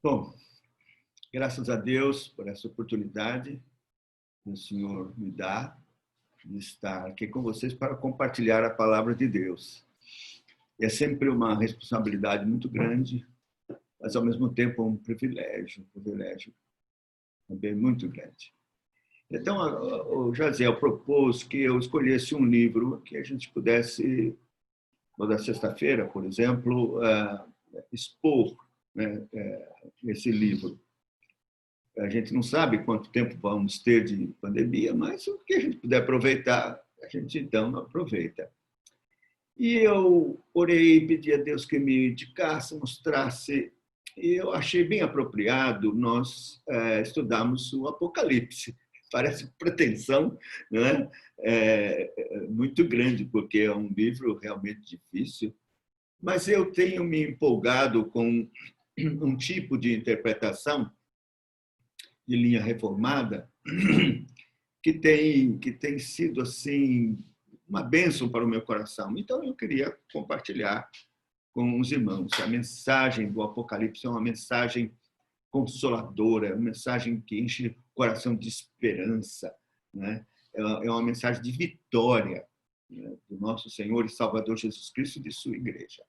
Bom, graças a Deus por essa oportunidade que o Senhor me dá de estar aqui com vocês para compartilhar a palavra de Deus. É sempre uma responsabilidade muito grande, mas ao mesmo tempo um privilégio também muito grande. Então, o Jaziel propôs que eu escolhesse um livro que a gente pudesse, toda sexta-feira, por exemplo, expor, né, esse livro. A gente não sabe quanto tempo vamos ter de pandemia, mas o que a gente puder aproveitar, a gente então aproveita. E eu orei, pedi a Deus que me indicasse, mostrasse, e eu achei bem apropriado nós estudarmos o Apocalipse. Parece pretensão, né? Muito grande, porque é um livro realmente difícil, mas eu tenho me empolgado com um tipo de interpretação de linha reformada que tem sido assim uma bênção para o meu coração. Então eu queria compartilhar com os irmãos. A mensagem do Apocalipse é uma mensagem consoladora, é uma mensagem que enche o coração de esperança, né? É uma mensagem de vitória, né, do nosso Senhor e Salvador Jesus Cristo e de sua igreja.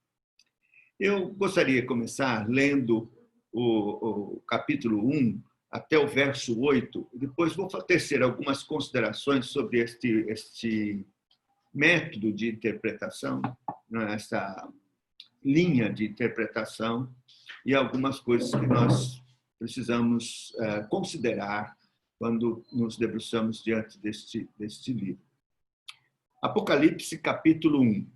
Eu gostaria de começar lendo o capítulo 1 até o verso 8, e depois vou tecer algumas considerações sobre este método de interpretação, essa linha de interpretação, e algumas coisas que nós precisamos considerar quando nos debruçamos diante deste livro. Apocalipse, capítulo 1.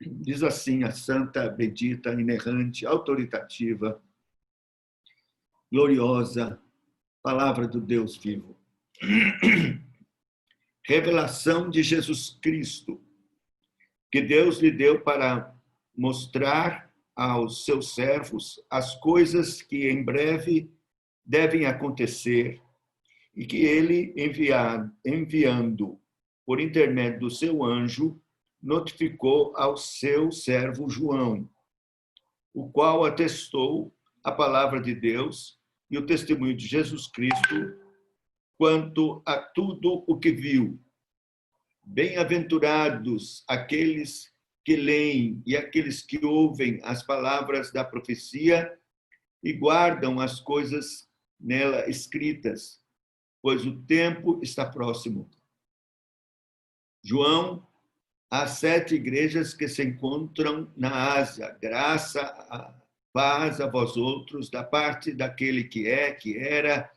Diz assim a santa, bendita, inerrante, autoritativa, gloriosa palavra do Deus vivo. Revelação de Jesus Cristo, que Deus lhe deu para mostrar aos seus servos as coisas que em breve devem acontecer e que ele, enviando por intermédio do seu anjo, notificou ao seu servo João, o qual atestou a palavra de Deus e o testemunho de Jesus Cristo quanto a tudo o que viu. Bem-aventurados aqueles que leem e aqueles que ouvem as palavras da profecia e guardam as coisas nela escritas, pois o tempo está próximo. João, às 7 igrejas que se encontram na Ásia, graça, paz a vós outros, da parte daquele que é, que era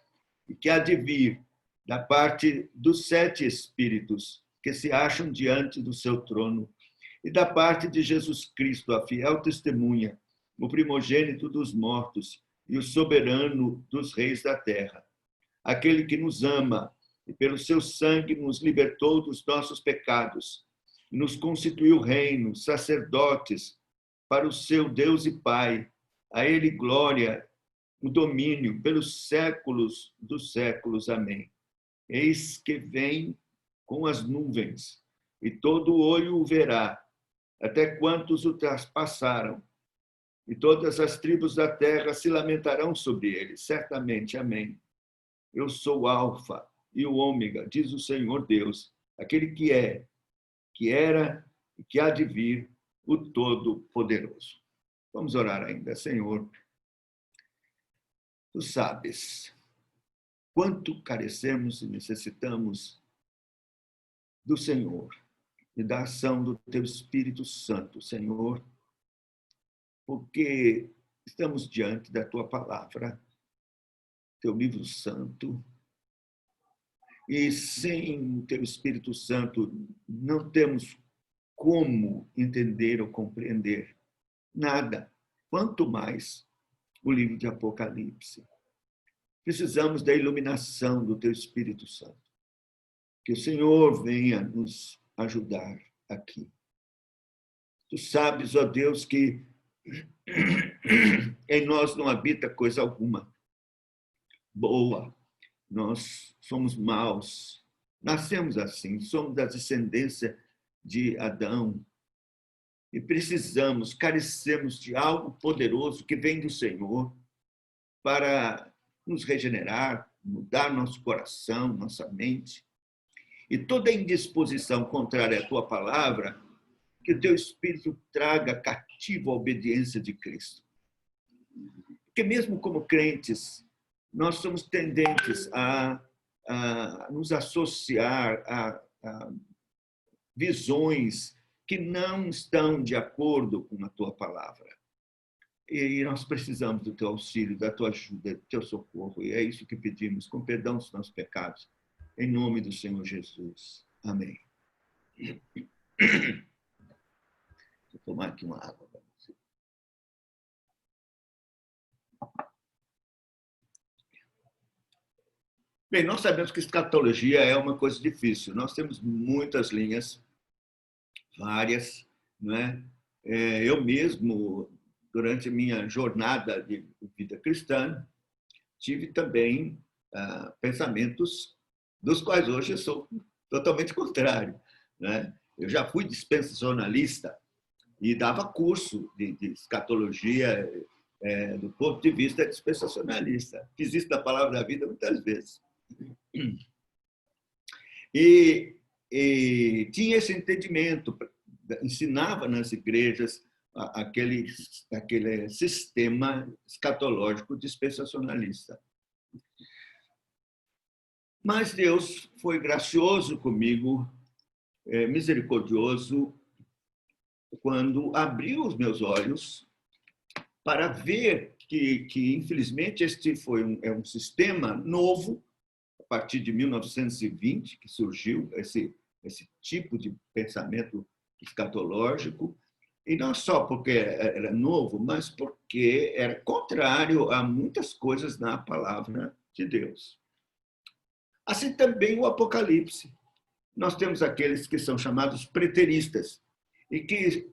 e que há de vir, da parte dos 7 Espíritos que se acham diante do seu trono, e da parte de Jesus Cristo, a fiel testemunha, o primogênito dos mortos e o soberano dos reis da terra, aquele que nos ama e pelo seu sangue nos libertou dos nossos pecados, e nos constituiu reino, sacerdotes para o seu Deus e Pai. A ele glória, o domínio pelos séculos dos séculos. Amém. Eis que vem com as nuvens, e todo olho o verá, até quantos o traspassaram, e todas as tribos da terra se lamentarão sobre ele, certamente. Amém. Eu sou o Alfa e o Ômega, diz o Senhor Deus, aquele que é, que era e que há de vir, o Todo-Poderoso. Vamos orar ainda. Senhor, tu sabes quanto carecemos e necessitamos do Senhor e da ação do teu Espírito Santo, Senhor, porque estamos diante da tua palavra, teu livro santo, e sem o teu Espírito Santo não temos como entender ou compreender nada, quanto mais o livro de Apocalipse. Precisamos da iluminação do teu Espírito Santo. Que o Senhor venha nos ajudar aqui. Tu sabes, ó Deus, que em nós não habita coisa alguma boa. Nós somos maus. Nascemos assim, somos da descendência de Adão. e precisamos, carecemos de algo poderoso que vem do Senhor para nos regenerar, mudar nosso coração, nossa mente. E toda indisposição contrária à tua palavra, que o teu Espírito traga cativo a obediência de Cristo. Porque mesmo como crentes, nós somos tendentes a nos associar a visões que não estão de acordo com a tua palavra. E nós precisamos do teu auxílio, da tua ajuda, do teu socorro. E é isso que pedimos, com perdão dos nossos pecados. Em nome do Senhor Jesus. Amém. Vou tomar aqui uma água para você. Bem, nós sabemos que escatologia é uma coisa difícil. Nós temos muitas linhas, várias, não é? Eu mesmo, durante a minha jornada de vida cristã, tive também pensamentos dos quais hoje eu sou totalmente contrário, né? Eu já fui dispensacionalista e dava curso de escatologia do ponto de vista dispensacionalista. Fiz isso na Palavra da Vida muitas vezes. E tinha esse entendimento, ensinava nas igrejas aquele sistema escatológico dispensacionalista. Mas Deus foi gracioso comigo, misericordioso, quando abriu os meus olhos para ver que infelizmente, este foi um sistema novo, a partir de 1920, que surgiu esse tipo de pensamento escatológico, e não só porque era novo, mas porque era contrário a muitas coisas na palavra de Deus. Assim também o Apocalipse. Nós temos aqueles que são chamados preteristas e que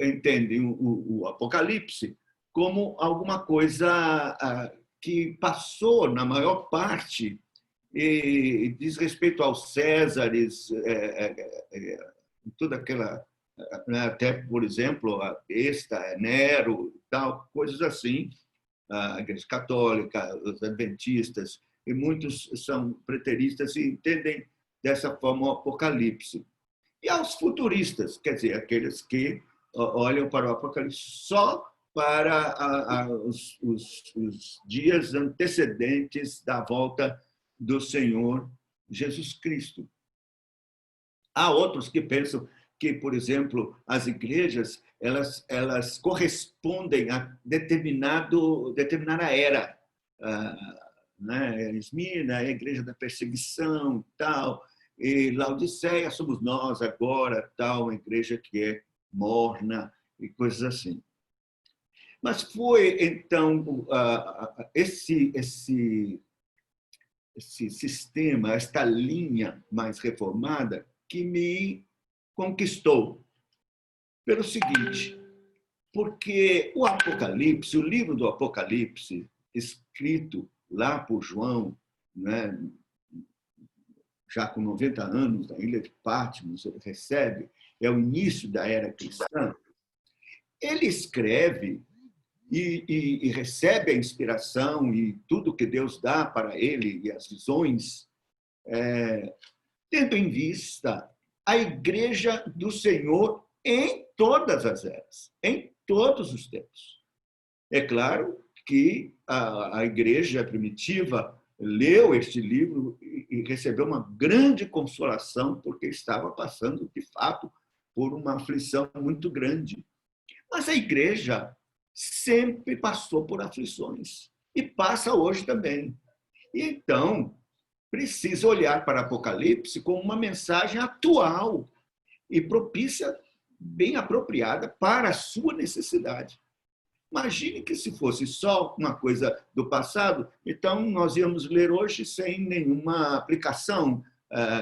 entendem o Apocalipse como alguma coisa que passou, na maior parte, e diz respeito aos Césares, toda aquela, até, por exemplo, a besta, Nero, tal, coisas assim, a Igreja Católica, os Adventistas, e muitos são preteristas e entendem dessa forma o Apocalipse. E aos futuristas, quer dizer, aqueles que olham para o Apocalipse só para os dias antecedentes da volta do Senhor Jesus Cristo. Há outros que pensam que, por exemplo, as igrejas elas correspondem a determinada era, né? Esmirna, a igreja da perseguição, tal, e Laodiceia somos nós agora, tal, uma igreja que é morna e coisas assim. Mas foi então esse sistema, esta linha mais reformada que me conquistou pelo seguinte, porque o Apocalipse, o livro do Apocalipse, escrito lá por João, né, já com 90 anos, na ilha de Patmos, ele recebe, é o início da era cristã, ele escreve e recebe a inspiração e tudo que Deus dá para ele, e as visões, tendo em vista a igreja do Senhor em todas as eras, em todos os tempos. É claro que a igreja primitiva leu este livro e recebeu uma grande consolação, porque estava passando, de fato, por uma aflição muito grande. Mas a igreja sempre passou por aflições e passa hoje também. Então, precisa olhar para Apocalipse como uma mensagem atual e propícia, bem apropriada para a sua necessidade. Imagine que se fosse só uma coisa do passado, então nós íamos ler hoje sem nenhuma aplicação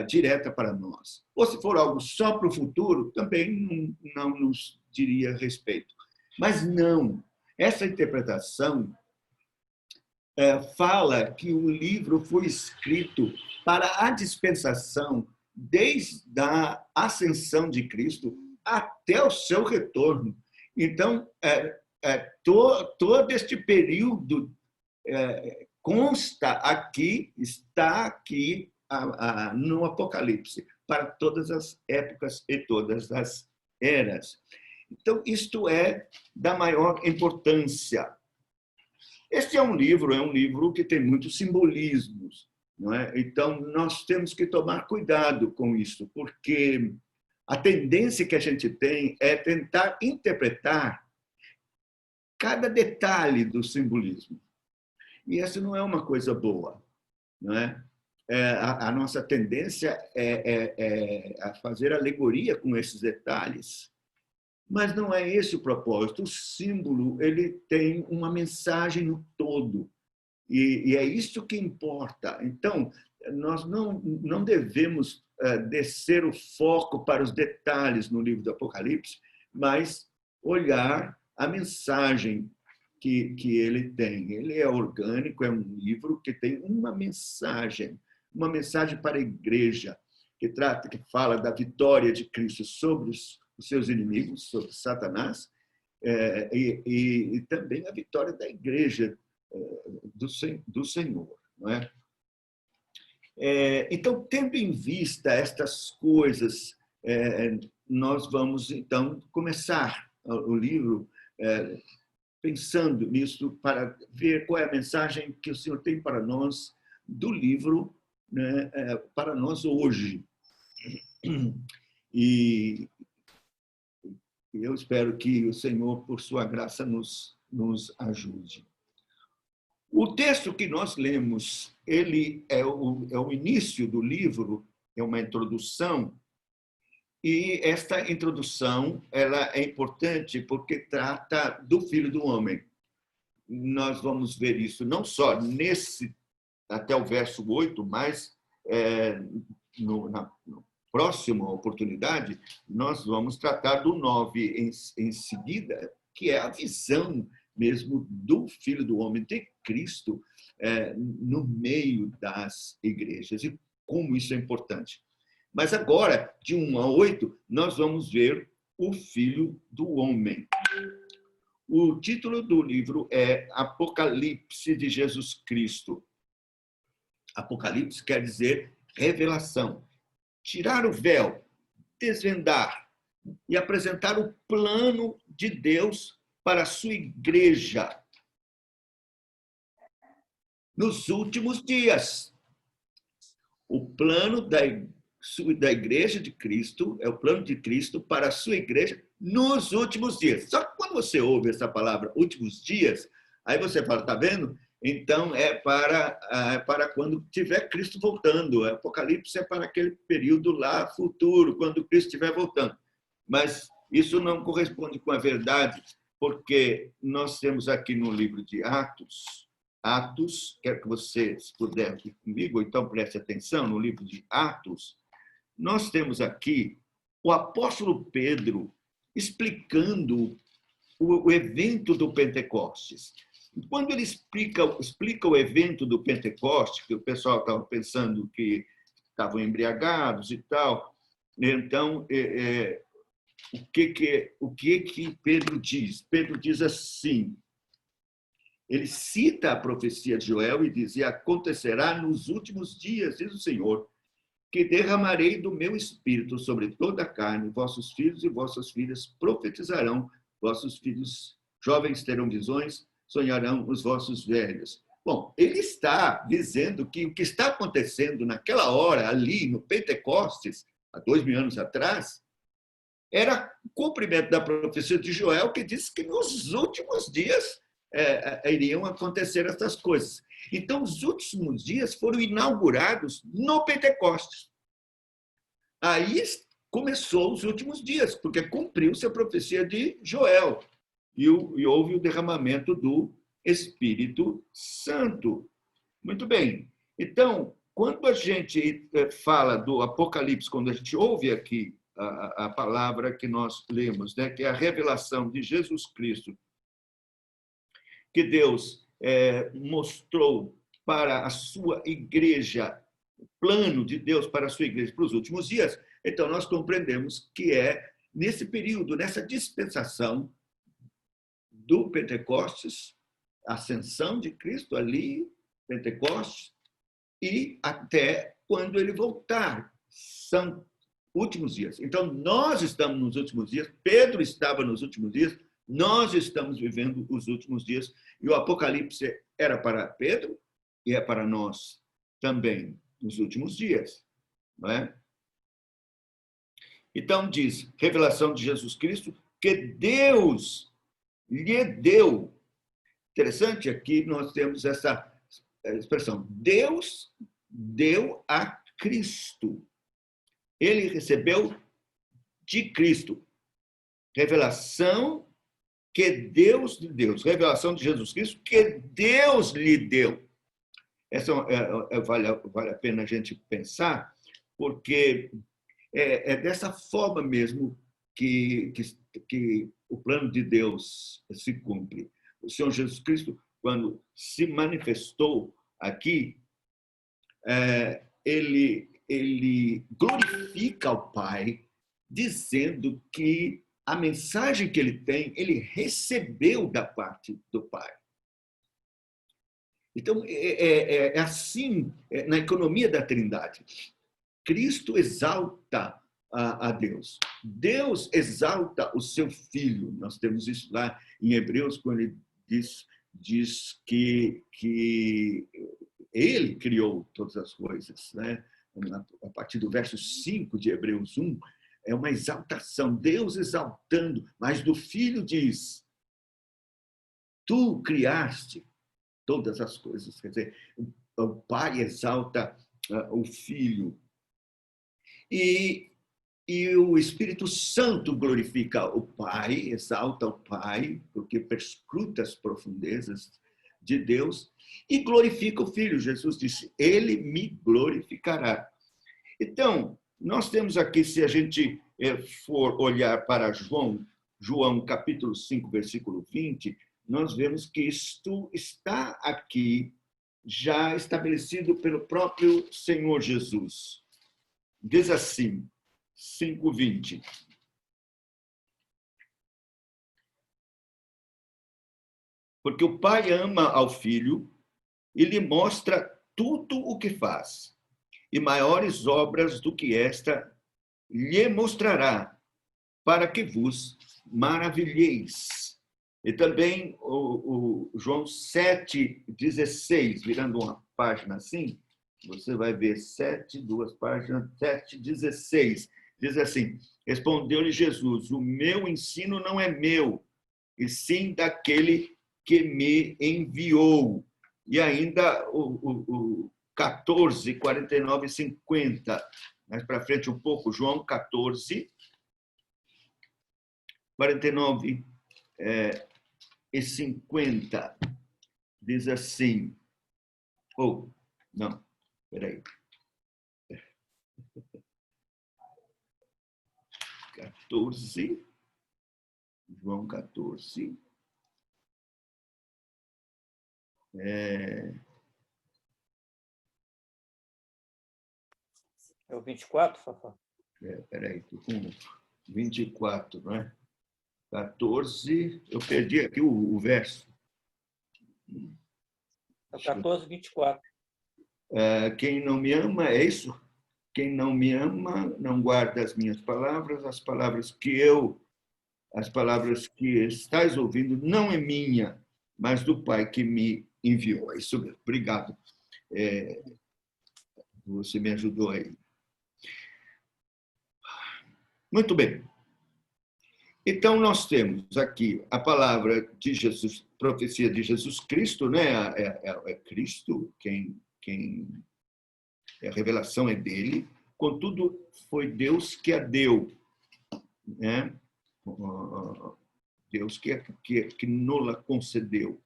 direta para nós. Ou se for algo só para o futuro, também não nos diria respeito. Mas não, essa interpretação fala que o livro foi escrito para a dispensação desde a ascensão de Cristo até o seu retorno. Então, todo este período consta aqui, está aqui no Apocalipse, para todas as épocas e todas as eras. Então, isto é da maior importância. Este é um livro que tem muitos simbolismos, não é? Então, nós temos que tomar cuidado com isso, porque a tendência que a gente tem é tentar interpretar cada detalhe do simbolismo. E essa não é uma coisa boa, não é? A nossa tendência é a fazer alegoria com esses detalhes. Mas não é esse o propósito. O símbolo ele tem uma mensagem no todo. E é isso que importa. Então, nós não devemos descer o foco para os detalhes no livro do Apocalipse, mas olhar a mensagem que ele tem. Ele é orgânico, é um livro que tem uma mensagem para a igreja, que fala da vitória de Cristo sobre os seus inimigos, sobre Satanás, e também a vitória da igreja do Senhor. Não é? Então, tendo em vista estas coisas, nós vamos, então, começar o livro pensando nisso para ver qual é a mensagem que o Senhor tem para nós do livro, né, para nós hoje. E eu espero que o Senhor, por sua graça, nos ajude. O texto que nós lemos, ele é o início do livro, é uma introdução, e esta introdução ela é importante porque trata do Filho do Homem. Nós vamos ver isso não só até o verso 8, mas na próxima oportunidade, nós vamos tratar do 9 em seguida, que é a visão mesmo do Filho do Homem, de Cristo, no meio das igrejas, e como isso é importante. Mas agora, de 1 a 8, nós vamos ver o Filho do Homem. O título do livro é Apocalipse de Jesus Cristo. Apocalipse quer dizer revelação. Tirar o véu, desvendar e apresentar o plano de Deus para a sua igreja nos últimos dias. O plano da igreja de Cristo é o plano de Cristo para a sua igreja nos últimos dias. Só que quando você ouve essa palavra últimos dias, aí você fala, está vendo? Então, é para quando tiver Cristo voltando. O Apocalipse é para aquele período lá futuro, quando Cristo estiver voltando. Mas isso não corresponde com a verdade, porque nós temos aqui no livro de Atos, quero que você, se puder, aqui comigo, ou então preste atenção, no livro de Atos, nós temos aqui o apóstolo Pedro explicando o evento do Pentecostes. Quando ele explica o evento do Pentecostes, que o pessoal estava pensando que estavam embriagados e tal, então, o que Pedro diz? Pedro diz assim, ele cita a profecia de Joel e diz, e acontecerá nos últimos dias, diz o Senhor, que derramarei do meu espírito sobre toda a carne, vossos filhos e vossas filhas profetizarão, vossos filhos jovens terão visões, sonharão os vossos velhos. Bom, ele está dizendo que o que está acontecendo naquela hora, ali no Pentecostes, há 2000 anos atrás, era o cumprimento da profecia de Joel, que disse que nos últimos dias iriam acontecer essas coisas. Então, os últimos dias foram inaugurados no Pentecostes. Aí começou os últimos dias, porque cumpriu-se a profecia de Joel. E houve o derramamento do Espírito Santo. Muito bem. Então, quando a gente fala do Apocalipse, quando a gente ouve aqui a palavra que nós lemos, né, que é a revelação de Jesus Cristo, que Deus mostrou para a sua igreja, o plano de Deus para a sua igreja para os últimos dias, então nós compreendemos que é nesse período, nessa dispensação do Pentecostes, ascensão de Cristo ali, Pentecostes, e até quando ele voltar. São últimos dias. Então, nós estamos nos últimos dias, Pedro estava nos últimos dias, nós estamos vivendo os últimos dias, e o Apocalipse era para Pedro e é para nós também, nos últimos dias. Não é? Então, diz, revelação de Jesus Cristo, que Deus lhe deu. Interessante, aqui nós temos essa expressão, Deus deu a Cristo. Ele recebeu de Cristo. Revelação que Deus lhe deu. Revelação de Jesus Cristo que Deus lhe deu. Essa vale a pena a gente pensar, porque é dessa forma mesmo que o plano de Deus se cumpre. O Senhor Jesus Cristo, quando se manifestou aqui, ele glorifica o Pai, dizendo que a mensagem que ele tem, ele recebeu da parte do Pai. Então, é assim na economia da Trindade. Cristo exalta a Deus. Deus exalta o seu Filho. Nós temos isso lá em Hebreus, quando ele diz que ele criou todas as coisas. Né? A partir do verso 5 de Hebreus 1, é uma exaltação, Deus exaltando, mas do Filho diz, tu criaste todas as coisas. Quer dizer, o Pai exalta o Filho. E o Espírito Santo glorifica o Pai, exalta o Pai, porque perscruta as profundezas de Deus, e glorifica o Filho. Jesus disse, ele me glorificará. Então, nós temos aqui, se a gente for olhar para João capítulo 5, versículo 20, nós vemos que isto está aqui já estabelecido pelo próprio Senhor Jesus. Diz assim, 5:20. Porque o Pai ama ao Filho e lhe mostra tudo o que faz. E maiores obras do que esta lhe mostrará, para que vos maravilheis. E também o João 7,16, virando uma página assim, você vai ver 7, duas páginas, 7,16. Diz assim, respondeu-lhe Jesus, o meu ensino não é meu, e sim daquele que me enviou. E ainda o 14, 49 e 50. Mais para frente um pouco, João 14, 49 e 50. Diz assim, não, espera aí. 14, João 14. É o 24, Fafá? Peraí, estou com 24, não é? 14, eu perdi aqui o verso. É 14, 24. Quem não me ama, é isso? Quem não me ama, não guarda as minhas palavras, as palavras que estás ouvindo não é minha, mas do Pai que me enviou. É isso mesmo. Obrigado. Você me ajudou aí. Muito bem. Então, nós temos aqui a palavra de Jesus, profecia de Jesus Cristo, né? É Cristo quem a revelação é dele, contudo, foi Deus que a deu, né? Deus que nos concedeu,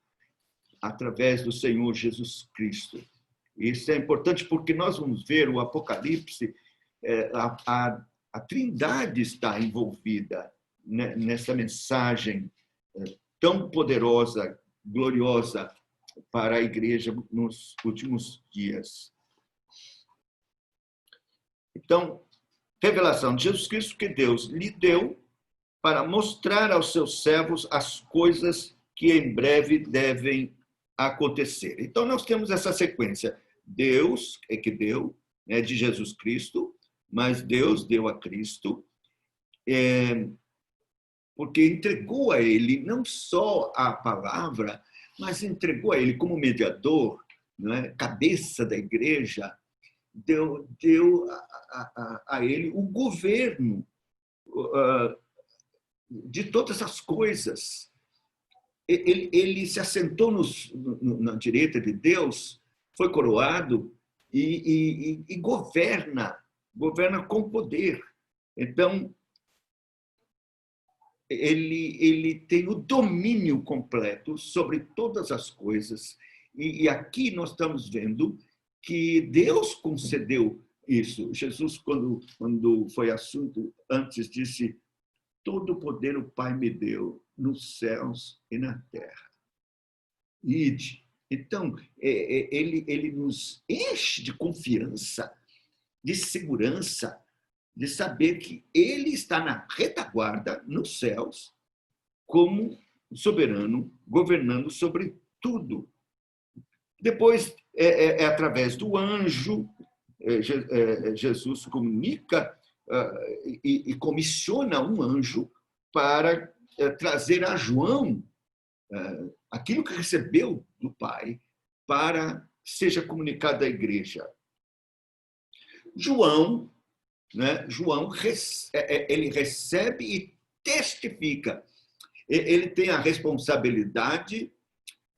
através do Senhor Jesus Cristo. Isso é importante porque nós vamos ver o Apocalipse, a Trindade está envolvida nessa mensagem tão poderosa, gloriosa para a igreja nos últimos dias. Então, revelação de Jesus Cristo que Deus lhe deu para mostrar aos seus servos as coisas que em breve devem acontecer. Então, nós temos essa sequência. Deus é que deu, né, de Jesus Cristo, mas Deus deu a Cristo, porque entregou a ele não só a palavra, mas entregou a ele como mediador, né, cabeça da igreja, deu a ele o governo de todas as coisas. Ele se assentou na direita de Deus, foi coroado e governa com poder. Então, ele tem o domínio completo sobre todas as coisas. E aqui nós estamos vendo que Deus concedeu isso. Jesus, quando foi assunto, antes disse: todo o poder o Pai me deu, nos céus e na terra. Ide. Então, ele nos enche de confiança, de segurança, de saber que ele está na retaguarda, nos céus, como soberano, governando sobre tudo. Depois, através do anjo, Jesus comunica e comissiona um anjo para trazer a João aquilo que recebeu do Pai, para que seja comunicado à igreja. João, né, ele recebe e testifica. Ele tem a responsabilidade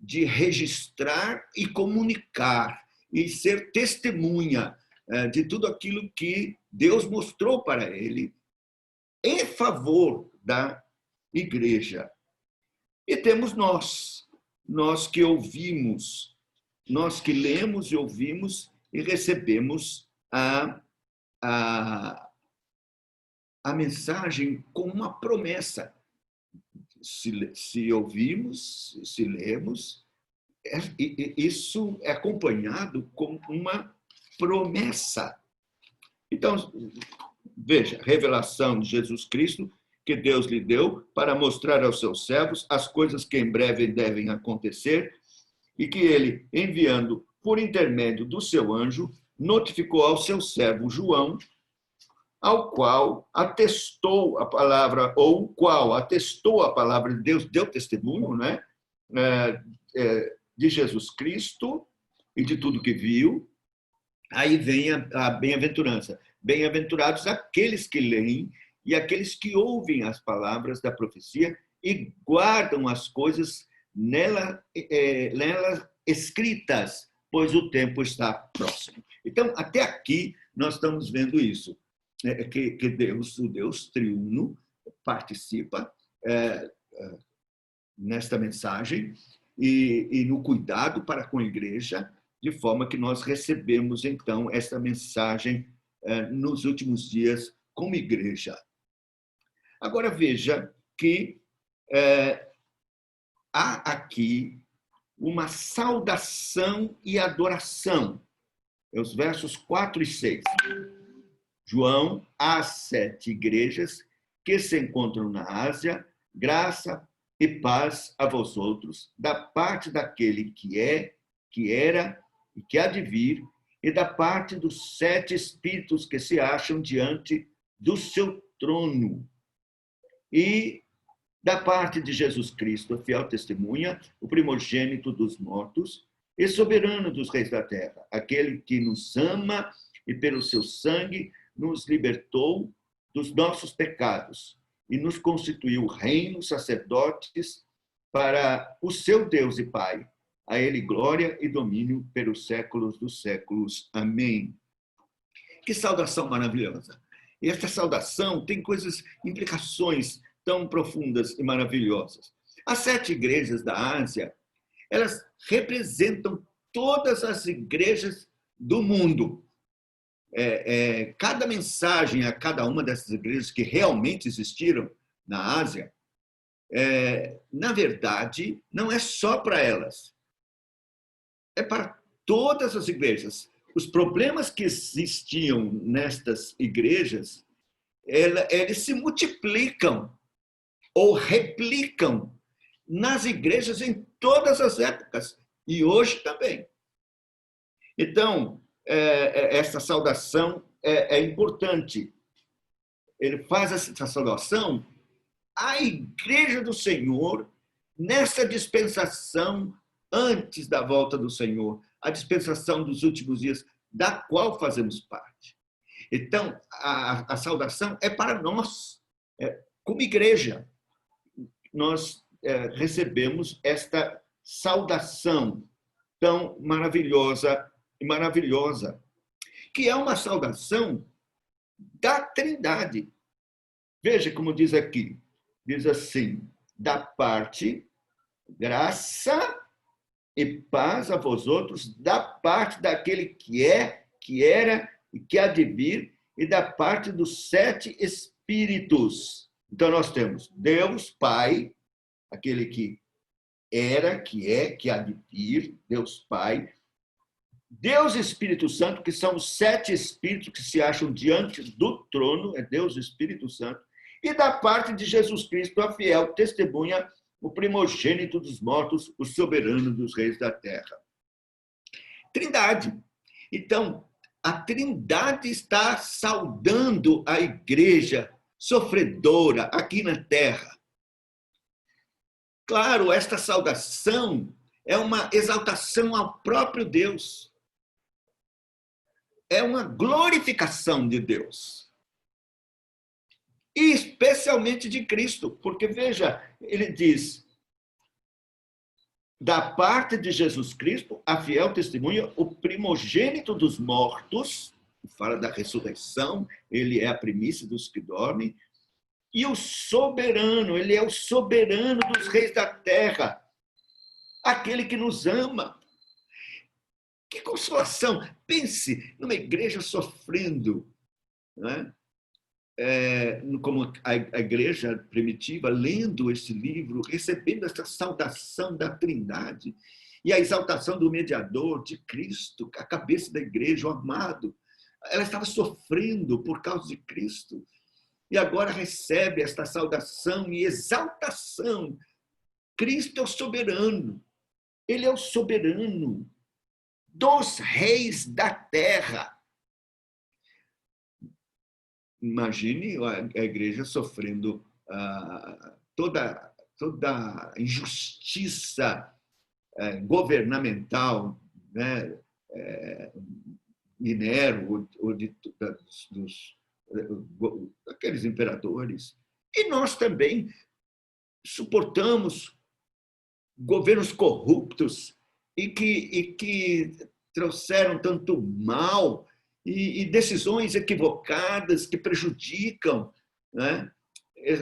de registrar e comunicar, e ser testemunha de tudo aquilo que Deus mostrou para ele em favor da igreja. E temos nós que ouvimos, nós que lemos e ouvimos e recebemos a mensagem como uma promessa. Se ouvimos, se lemos, isso é acompanhado com uma promessa. Então, veja, revelação de Jesus Cristo, que Deus lhe deu para mostrar aos seus servos as coisas que em breve devem acontecer, e que ele, enviando por intermédio do seu anjo, notificou ao seu servo João, ao qual atestou a palavra, ou o qual atestou a palavra de Deus, deu testemunho, né, de Jesus Cristo e de tudo que viu. Aí vem a bem-aventurança. Bem-aventurados aqueles que leem e aqueles que ouvem as palavras da profecia e guardam as coisas nela escritas, pois o tempo está próximo. Então, até aqui, nós estamos vendo isso, que Deus, o Deus triuno, participa nesta mensagem e no cuidado para com a igreja, de forma que nós recebemos, então, esta mensagem nos últimos dias como igreja. Agora, veja que há aqui uma saudação e adoração. Os versos 4 e 6. João, às 7 igrejas que se encontram na Ásia, graça e paz a vós outros, da parte daquele que é, que era e que há de vir, e da parte dos 7 espíritos que se acham diante do seu trono, e da parte de Jesus Cristo, a fiel testemunha, o primogênito dos mortos e soberano dos reis da terra, aquele que nos ama e pelo seu sangue nos libertou dos nossos pecados e nos constituiu reino, sacerdotes para o seu Deus e Pai. A ele glória e domínio pelos séculos dos séculos. Amém. Que saudação maravilhosa! E esta saudação tem implicações tão profundas e maravilhosas. As 7 igrejas da Ásia, elas representam todas as igrejas do mundo. Cada mensagem a cada uma dessas igrejas que realmente existiram na Ásia, na verdade, não é só para elas. É para todas as igrejas. Os problemas que existiam nestas igrejas, eles se multiplicam ou replicam nas igrejas em todas as épocas, e hoje também. Então, essa saudação é importante. Ele faz essa saudação à Igreja do Senhor nessa dispensação antes da volta do Senhor, a dispensação dos últimos dias, da qual fazemos parte. Então, a saudação é para nós, como igreja. Nós recebemos esta saudação tão maravilhosa, que é uma saudação da Trindade. Veja como diz aqui, diz assim: da parte, graça e paz a vós outros, da parte daquele que é, que era e que há de vir, e da parte dos 7 Espíritos. Então, nós temos Deus Pai, aquele que era, que é, que há de vir, Deus Pai, Deus Espírito Santo, que são os 7 Espíritos que se acham diante do trono, é Deus Espírito Santo, e da parte de Jesus Cristo, a fiel testemunha, o primogênito dos mortos, o soberano dos reis da terra. Trindade. Então, a Trindade está saudando a igreja sofredora aqui na terra. Claro, esta saudação é uma exaltação ao próprio Deus. É uma glorificação de Deus. E especialmente de Cristo, porque, veja, ele diz, da parte de Jesus Cristo, a fiel testemunha, o primogênito dos mortos, fala da ressurreição, ele é a primícia dos que dormem, e o soberano, ele é o soberano dos reis da terra, aquele que nos ama. Que consolação! Pense numa igreja sofrendo, não é? Como a igreja primitiva, lendo esse livro, recebendo essa saudação da Trindade e a exaltação do mediador, de Cristo, a cabeça da igreja, o amado. Ela estava sofrendo por causa de Cristo e agora recebe esta saudação e exaltação. Cristo é o soberano, ele é o soberano dos reis da terra. Imagine a igreja sofrendo toda a injustiça governamental, né? De Nero, ou daqueles imperadores. E nós também suportamos governos corruptos e que trouxeram tanto mal e decisões equivocadas que prejudicam, né?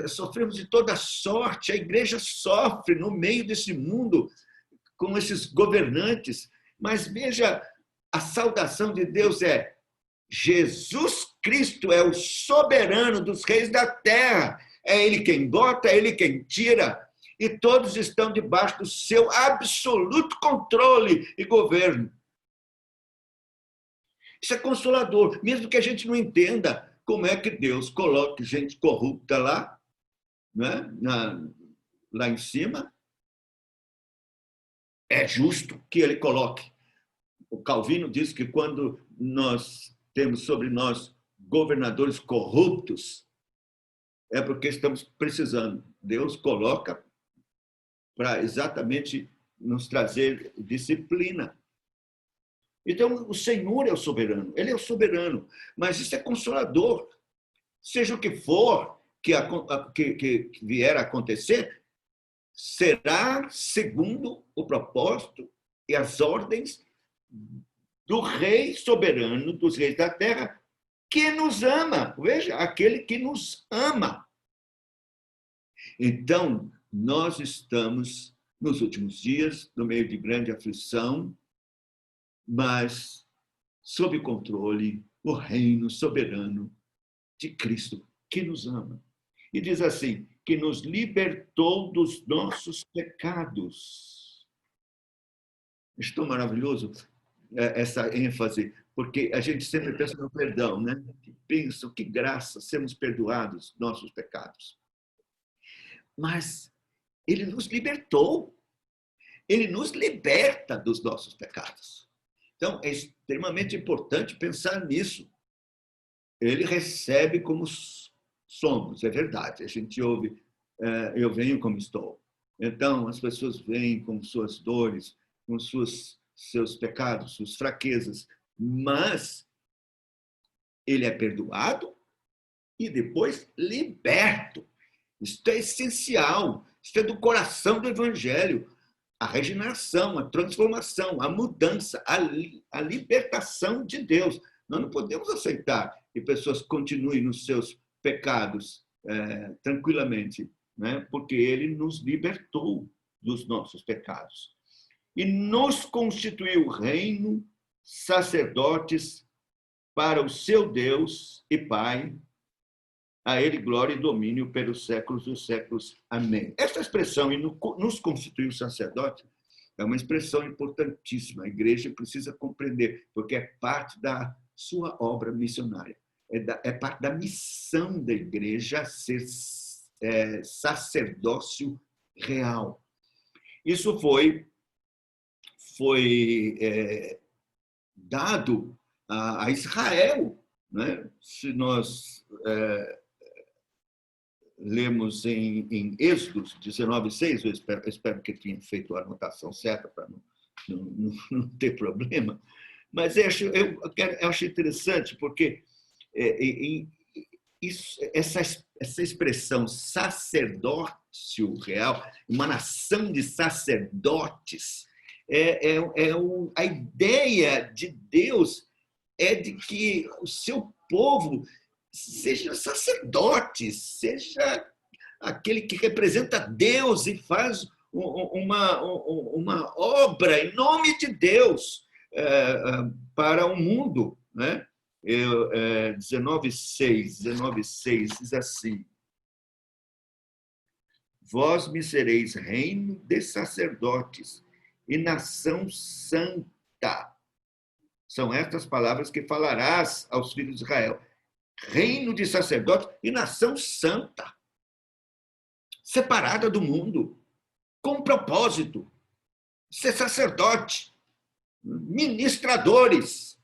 Sofremos de toda sorte, a igreja sofre no meio desse mundo com esses governantes, mas veja, a saudação de Deus é: Jesus Cristo é o soberano dos reis da terra, é Ele quem bota, é Ele quem tira, e todos estão debaixo do seu absoluto controle e governo. Isso é consolador, mesmo que a gente não entenda como é que Deus coloca gente corrupta lá, né? Lá em cima. É justo que ele coloque. O Calvino diz que quando nós temos sobre nós governadores corruptos, é porque estamos precisando. Deus coloca para exatamente nos trazer disciplina. Então, o Senhor é o soberano, ele é o soberano, mas isso é consolador. Seja o que for que vier a acontecer, será segundo o propósito e as ordens do Rei soberano dos reis da terra, que nos ama. Veja, aquele que nos ama. Então, nós estamos nos últimos dias, no meio de grande aflição, mas sob controle, o reino soberano de Cristo, que nos ama. E diz assim, que nos libertou dos nossos pecados. É tão maravilhoso essa ênfase, porque a gente sempre pensa no perdão, né? Pensa, que graça, sermos perdoados nossos pecados. mas ele nos libertou. Ele nos liberta dos nossos pecados. Então, é extremamente importante pensar nisso. Ele recebe como somos, é verdade. A gente ouve, eu venho como estou. Então, as pessoas vêm com suas dores, com seus pecados, suas fraquezas, mas ele é perdoado e depois liberto. Isso é essencial. Isso é do coração do Evangelho. A regeneração, a transformação, a mudança, a libertação de Deus. Nós não podemos aceitar que pessoas continuem nos seus pecados tranquilamente, né? Porque ele nos libertou dos nossos pecados. E nos constituiu reino, sacerdotes para o seu Deus e Pai. A ele glória e domínio pelos séculos dos séculos. Amém. Essa expressão, e nos constituiu sacerdote, é uma expressão importantíssima. A igreja precisa compreender, porque é parte da sua obra missionária. É parte da missão da igreja ser sacerdócio real. Isso foi dado a Israel, né? Se nós lemos em Êxodo 19:6, eu espero que tenha feito a anotação certa para não ter problema, mas eu acho interessante porque essa expressão sacerdócio real, uma nação de sacerdotes, a ideia de Deus é de que o seu povo seja sacerdote, seja aquele que representa Deus e faz uma obra em nome de Deus para o mundo, né? 19:6 diz assim: vós me sereis reino de sacerdotes e nação santa. São estas palavras que falarás aos filhos de Israel. Reino de sacerdotes e nação santa, separada do mundo, com propósito, ser sacerdote, ministradores.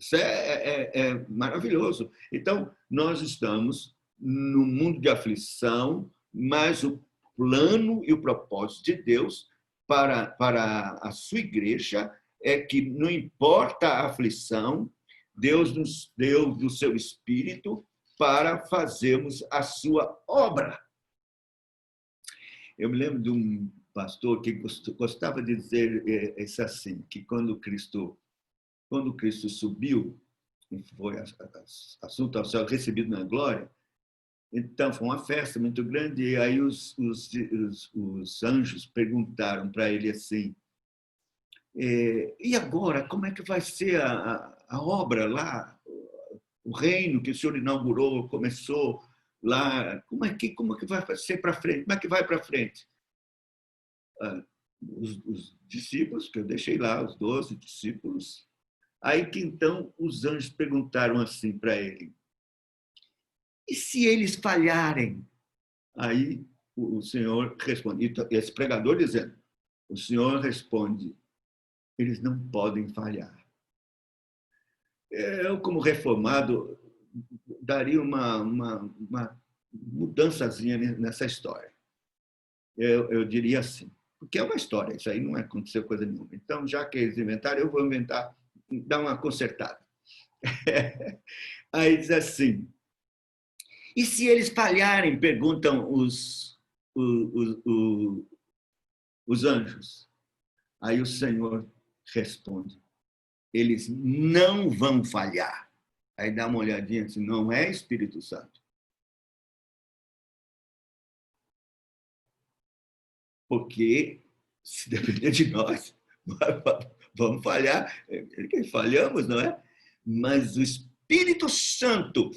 Isso é maravilhoso. Então, nós estamos no mundo de aflição, mas o plano e o propósito de Deus para a sua igreja é que, não importa a aflição, Deus nos deu do seu Espírito para fazermos a sua obra. Eu me lembro de um pastor que gostava de dizer isso assim, que quando Cristo subiu, e foi assunto ao céu, recebido na glória, então foi uma festa muito grande, e aí os anjos perguntaram para ele assim: e agora, como é que vai ser a obra lá, o reino que o Senhor inaugurou, começou lá, como é que vai ser para frente? Como é que vai para frente? Os discípulos, que eu deixei lá, os 12 discípulos, aí que então os anjos perguntaram assim para ele: e se eles falharem? Aí o Senhor responde, e esse pregador dizendo, o Senhor responde: eles não podem falhar. Eu, como reformado, daria uma mudançazinha nessa história. Eu diria assim, porque é uma história, isso aí não aconteceu coisa nenhuma. Então, já que eles inventaram, eu vou inventar, dar uma consertada. Aí diz assim: e se eles falharem? Perguntam os anjos. Aí o Senhor responde: eles não vão falhar. Aí dá uma olhadinha assim, não é Espírito Santo. Porque, se depender de nós, vamos falhar. Falhamos, não é? Mas o Espírito Santo,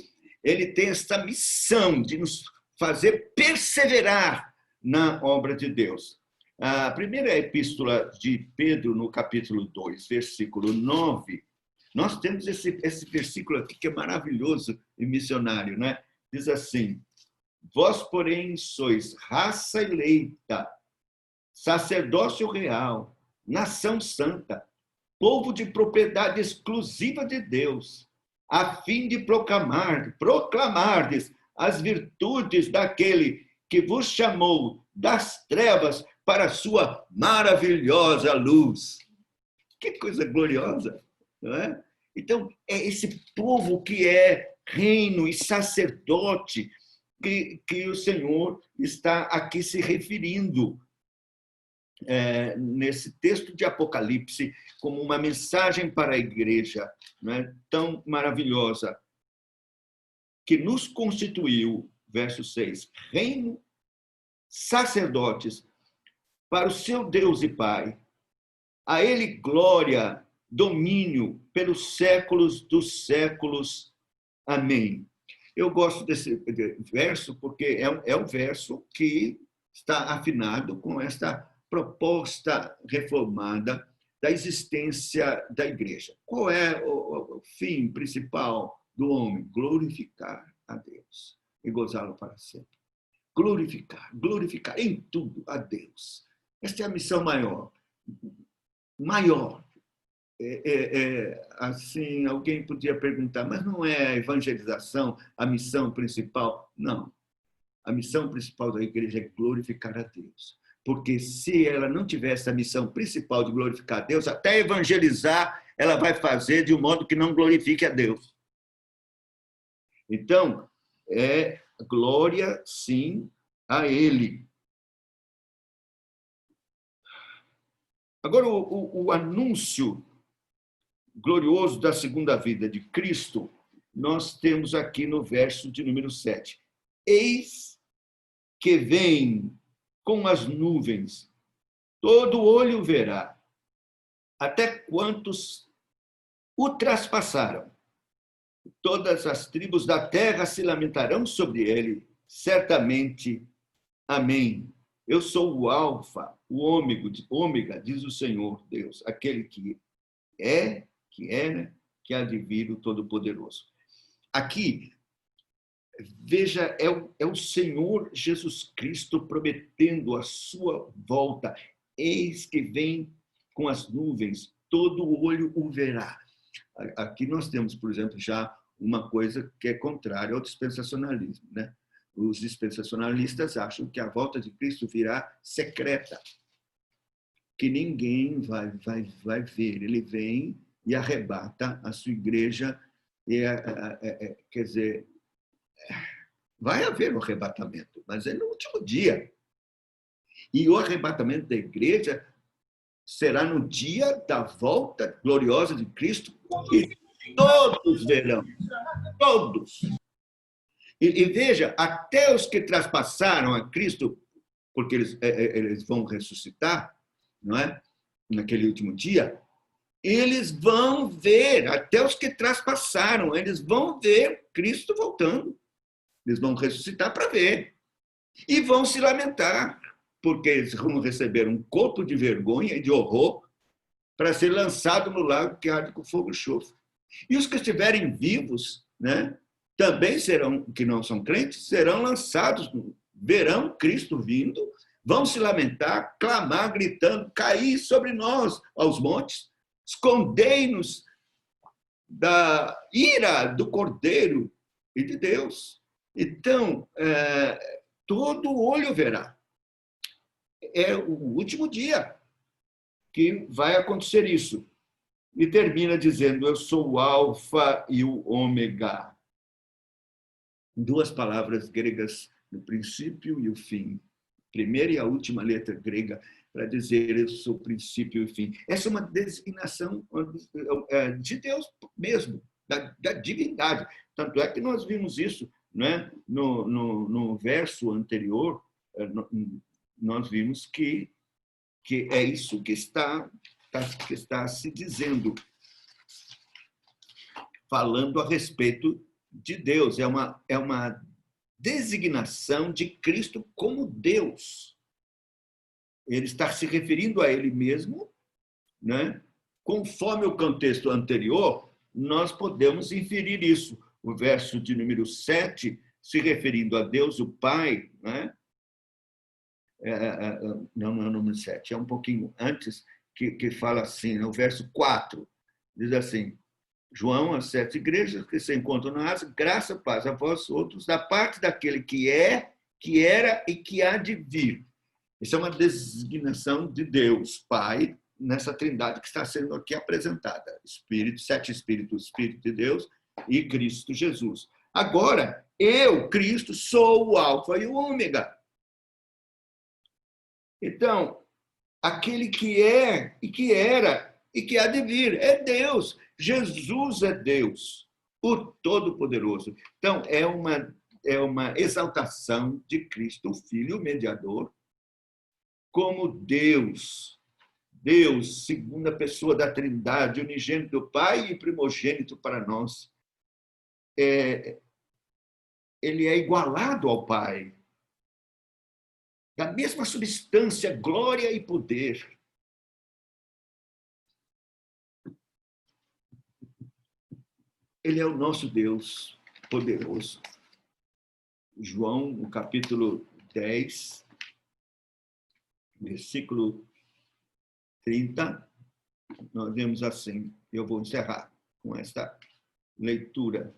ele tem essa missão de nos fazer perseverar na obra de Deus. A primeira epístola de Pedro, no capítulo 2, versículo 9, nós temos esse versículo aqui que é maravilhoso e missionário, né? Diz assim: Vós, porém, sois raça eleita, sacerdócio real, nação santa, povo de propriedade exclusiva de Deus, a fim de proclamardes as virtudes daquele que vos chamou das trevas para a sua maravilhosa luz. Que coisa gloriosa, não é? Então, é esse povo que é reino e sacerdote que o Senhor está aqui se referindo nesse texto de Apocalipse como uma mensagem para a igreja, né, tão maravilhosa, que nos constituiu, verso 6, reino, sacerdotes, para o seu Deus e Pai. A ele glória, domínio pelos séculos dos séculos. Amém. Eu gosto desse verso porque é um verso que está afinado com esta proposta reformada da existência da igreja. Qual é o fim principal do homem? Glorificar a Deus e gozá-lo para sempre. Glorificar em tudo a Deus. Esta é a missão maior. Assim, alguém podia perguntar, mas não é a evangelização a missão principal? Não. A missão principal da igreja é glorificar a Deus. Porque se ela não tivesse a missão principal de glorificar a Deus, até evangelizar, ela vai fazer de um modo que não glorifique a Deus. Então, é glória, sim, a Ele. Agora, o anúncio glorioso da segunda vida de Cristo, nós temos aqui no verso de número 7. Eis que vem com as nuvens, todo olho verá, até quantos o traspassaram. Todas as tribos da terra se lamentarão sobre ele, certamente. Amém. Eu sou o Alfa, o Ômega, diz o Senhor Deus, aquele que é, que era, que há de vir, o Todo-Poderoso. Aqui, veja, é o Senhor Jesus Cristo prometendo a sua volta. Eis que vem com as nuvens, todo olho o verá. Aqui nós temos, por exemplo, já uma coisa que é contrária ao dispensacionalismo, né? Os dispensacionalistas acham que a volta de Cristo virá secreta, que ninguém vai ver. Ele vem e arrebata a sua igreja. Quer dizer, vai haver o arrebatamento, mas é no último dia. E o arrebatamento da igreja será no dia da volta gloriosa de Cristo, e todos verão, todos. E veja, até os que traspassaram a Cristo, porque eles vão ressuscitar, não é? Naquele último dia, eles vão ver, até os que traspassaram, eles vão ver Cristo voltando. Eles vão ressuscitar para ver. E vão se lamentar, porque eles vão receber um corpo de vergonha e de horror para ser lançado no lago que arde com fogo e enxofre. E os que estiverem vivos, né, também serão, que não são crentes, serão lançados, verão Cristo vindo, vão se lamentar, clamar, gritando, cair sobre nós aos montes, escondei-nos da ira do Cordeiro e de Deus. Então, todo olho verá. É o último dia que vai acontecer isso. E termina dizendo, eu sou o Alfa e o Ômega. Duas palavras gregas, no princípio e o fim. Primeira e a última letra grega para dizer eu sou o princípio e o fim. Essa é uma designação de Deus mesmo, da divindade. Tanto é que nós vimos isso, né? No verso anterior, nós vimos que é isso que está se dizendo, falando a respeito de Deus. É uma designação de Cristo como Deus. Ele está se referindo a ele mesmo, né? Conforme o contexto anterior, nós podemos inferir isso. O verso de número 7 se referindo a Deus, o Pai, né? Não é o número 7, é um pouquinho antes, que fala assim, no verso 4, diz assim, João, as 7 igrejas que se encontram na Ásia, graça, paz a vós outros, da parte daquele que é, que era e que há de vir. Isso é uma designação de Deus, Pai, nessa trindade que está sendo aqui apresentada. Espírito, 7 Espíritos, Espírito de Deus e Cristo Jesus. Agora, eu, Cristo, sou o Alfa e o Ômega. Então, aquele que é e que era e que há de vir é Deus. Jesus é Deus, o Todo-Poderoso. Então, é uma exaltação de Cristo, o Filho, o mediador, como Deus. Deus, segunda pessoa da Trindade, unigênito do Pai e primogênito para nós. Ele é igualado ao Pai, da mesma substância, glória e poder. Ele é o nosso Deus poderoso. João, no capítulo 10, versículo 30, nós vemos assim, eu vou encerrar com esta leitura.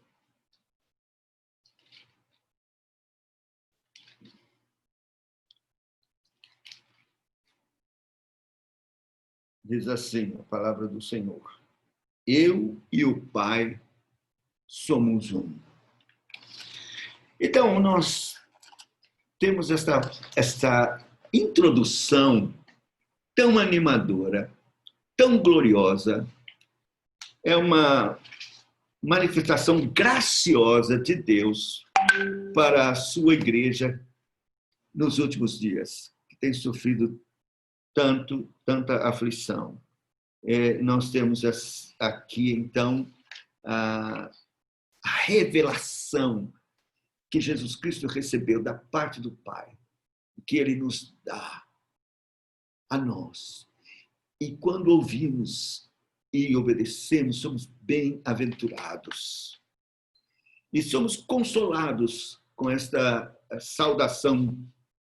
Diz assim a palavra do Senhor: eu e o Pai somos um. Então, nós temos esta introdução tão animadora, tão gloriosa, é uma manifestação graciosa de Deus para a sua igreja nos últimos dias, que tem sofrido tanta aflição. Nós temos aqui, então, a revelação que Jesus Cristo recebeu da parte do Pai, que Ele nos dá a nós. E quando ouvimos e obedecemos, somos bem-aventurados. E somos consolados com esta saudação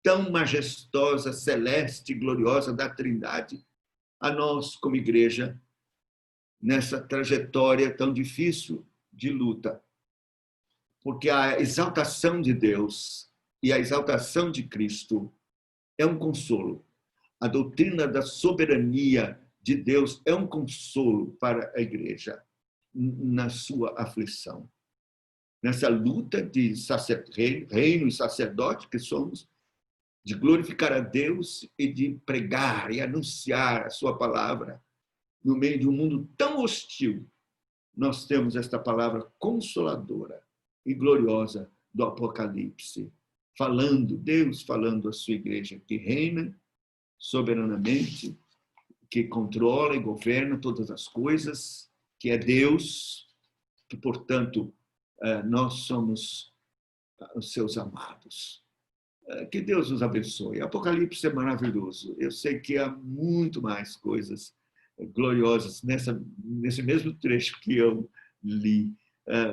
tão majestosa, celeste e gloriosa da Trindade a nós, como igreja, nessa trajetória tão difícil de luta. Porque a exaltação de Deus e a exaltação de Cristo é um consolo. A doutrina da soberania de Deus é um consolo para a igreja na sua aflição. Nessa luta de reino e sacerdote que somos, de glorificar a Deus e de pregar e anunciar a sua palavra no meio de um mundo tão hostil, nós temos esta palavra consoladora e gloriosa do Apocalipse, Deus falando à sua igreja que reina soberanamente, que controla e governa todas as coisas, que é Deus, que, portanto, nós somos os seus amados. Que Deus nos abençoe. Apocalipse é maravilhoso. Eu sei que há muito mais coisas gloriosas nesse mesmo trecho que eu li,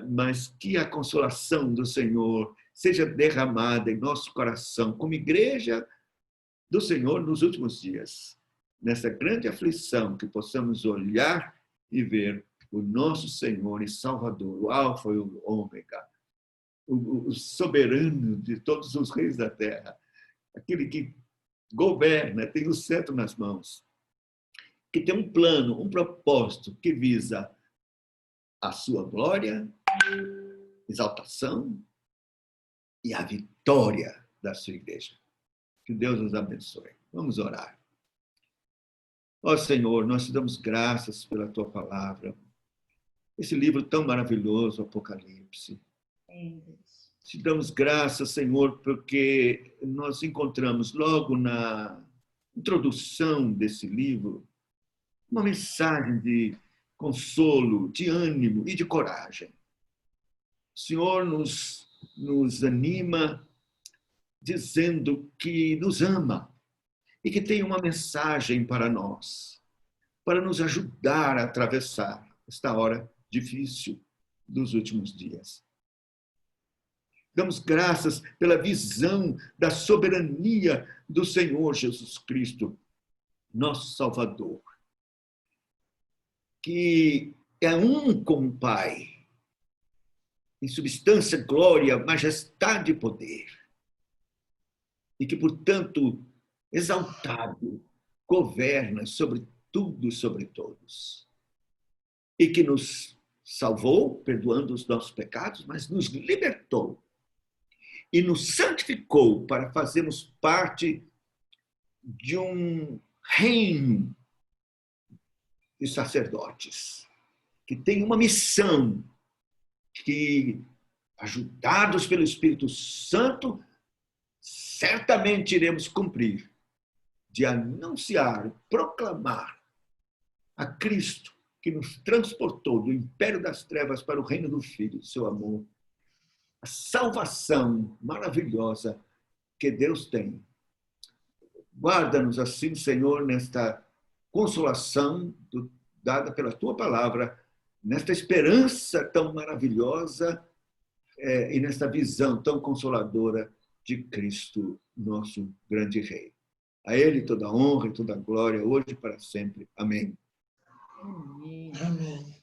mas que a consolação do Senhor seja derramada em nosso coração, como igreja do Senhor nos últimos dias. Nessa grande aflição, que possamos olhar e ver o nosso Senhor e Salvador, o Alfa e o Ômega, o soberano de todos os reis da terra, aquele que governa, tem o cetro nas mãos, que tem um plano, um propósito que visa a sua glória, exaltação e a vitória da sua igreja. Que Deus nos abençoe. Vamos orar. Ó Senhor, nós te damos graças pela tua palavra, esse livro tão maravilhoso, Apocalipse. Te damos graças, Senhor, porque nós encontramos logo na introdução desse livro uma mensagem de consolo, de ânimo e de coragem. O Senhor nos anima dizendo que nos ama e que tem uma mensagem para nós, para nos ajudar a atravessar esta hora difícil dos últimos dias. Damos graças pela visão da soberania do Senhor Jesus Cristo, nosso Salvador, que é um com o Pai, em substância, glória, majestade e poder, e que, portanto, exaltado, governa sobre tudo e sobre todos, e que nos salvou, perdoando os nossos pecados, mas nos libertou e nos santificou para fazermos parte de um reino de sacerdotes, que tem uma missão que, ajudados pelo Espírito Santo, certamente iremos cumprir, de anunciar, proclamar a Cristo, que nos transportou do império das trevas para o reino do Filho, do seu amor, a salvação maravilhosa que Deus tem. Guarda-nos assim, Senhor, nesta consolação dada pela Tua palavra, nesta esperança tão maravilhosa e nesta visão tão consoladora de Cristo, nosso grande Rei. A Ele toda a honra e toda a glória, hoje e para sempre. Amém. Amém. Amém.